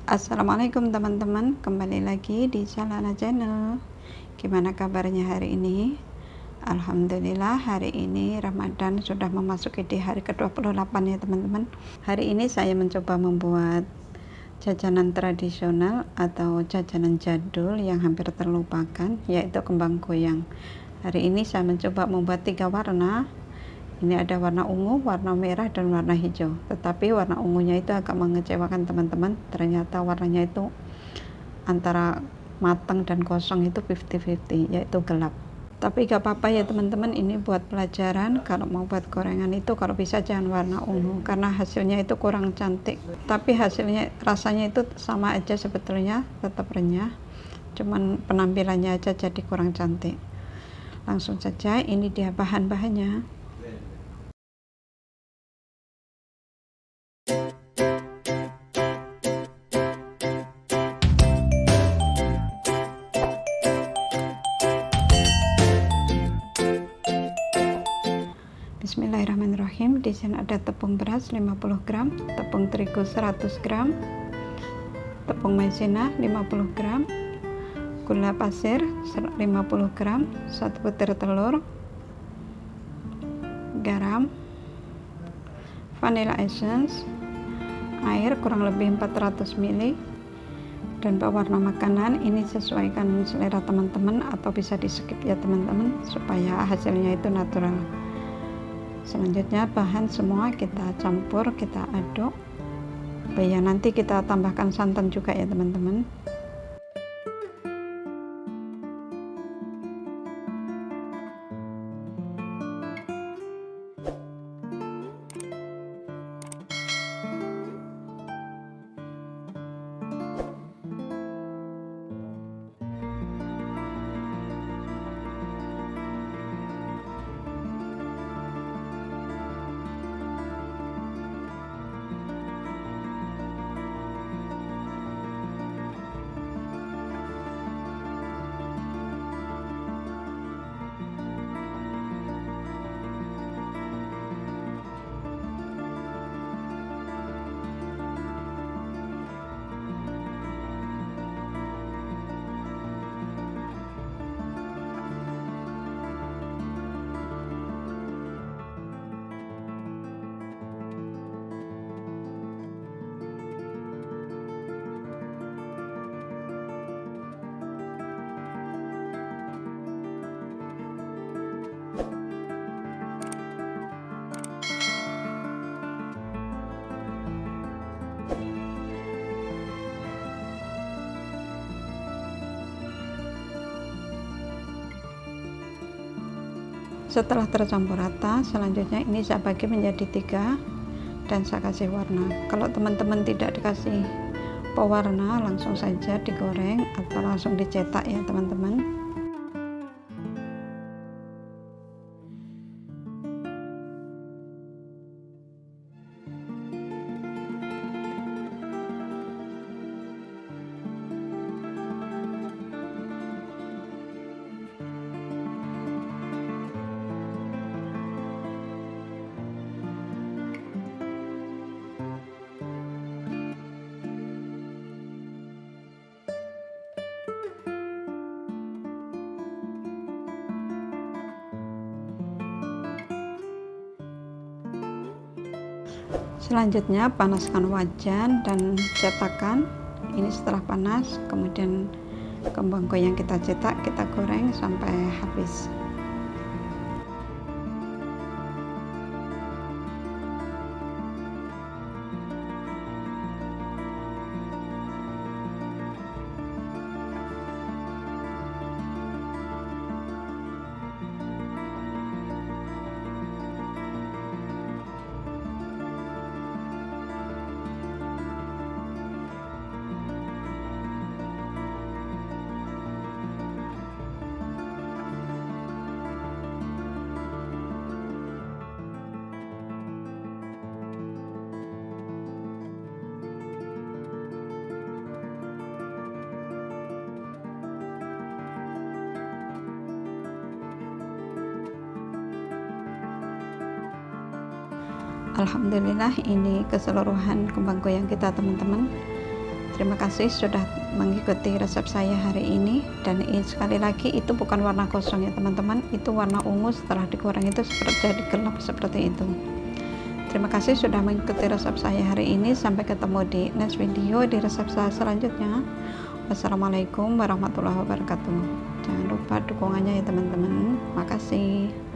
Assalamualaikum teman-teman, kembali lagi di Shalana Channel. Gimana kabarnya hari ini? Alhamdulillah hari ini Ramadan sudah memasuki di hari ke-28 ya teman-teman. Hari ini saya mencoba membuat jajanan tradisional atau jajanan jadul yang hampir terlupakan, yaitu kembang goyang. Hari ini saya mencoba membuat 3 warna. Ini ada warna ungu, warna merah, dan warna hijau. Tetapi warna ungunya itu agak mengecewakan teman-teman. Ternyata warnanya itu antara matang dan kosong itu 50-50, yaitu gelap. Tapi gak apa-apa ya teman-teman, ini buat pelajaran. Kalau mau buat gorengan itu kalau bisa jangan warna ungu, karena hasilnya itu kurang cantik. Tapi hasilnya, rasanya itu sama aja sebetulnya, tetap renyah. Cuman penampilannya aja jadi kurang cantik. Langsung saja, ini dia bahan-bahannya. Bismillahirrahmanirrahim. Di sini ada tepung beras 50 gram, tepung terigu 100 gram, tepung maizena 50 gram, gula pasir 50 gram, 1 butir telur, garam, vanilla essence, air kurang lebih 400 ml, dan pewarna makanan ini sesuaikan selera teman-teman atau bisa di skip ya teman-teman supaya hasilnya itu natural. Selanjutnya bahan semua kita campur, kita aduk. Ya, nanti kita tambahkan santan juga ya teman-teman. Setelah tercampur rata, selanjutnya ini saya bagi menjadi 3 dan saya kasih warna. Kalau teman-teman tidak dikasih pewarna, langsung saja digoreng atau langsung dicetak ya teman-teman. Selanjutnya panaskan wajan dan cetakan. Ini setelah panas, kemudian kembang goyang kita cetak, kita goreng sampai habis. Alhamdulillah ini keseluruhan kembang goyang kita teman-teman. Terima kasih sudah mengikuti resep saya hari ini. Dan sekali lagi itu bukan warna kosong ya teman-teman, itu warna ungu setelah dikurang itu jadi gelap seperti itu. Terima kasih sudah mengikuti resep saya hari ini. Sampai ketemu di next video di resep saya selanjutnya. Wassalamualaikum warahmatullahi wabarakatuh. Jangan lupa dukungannya ya teman-teman. Makasih.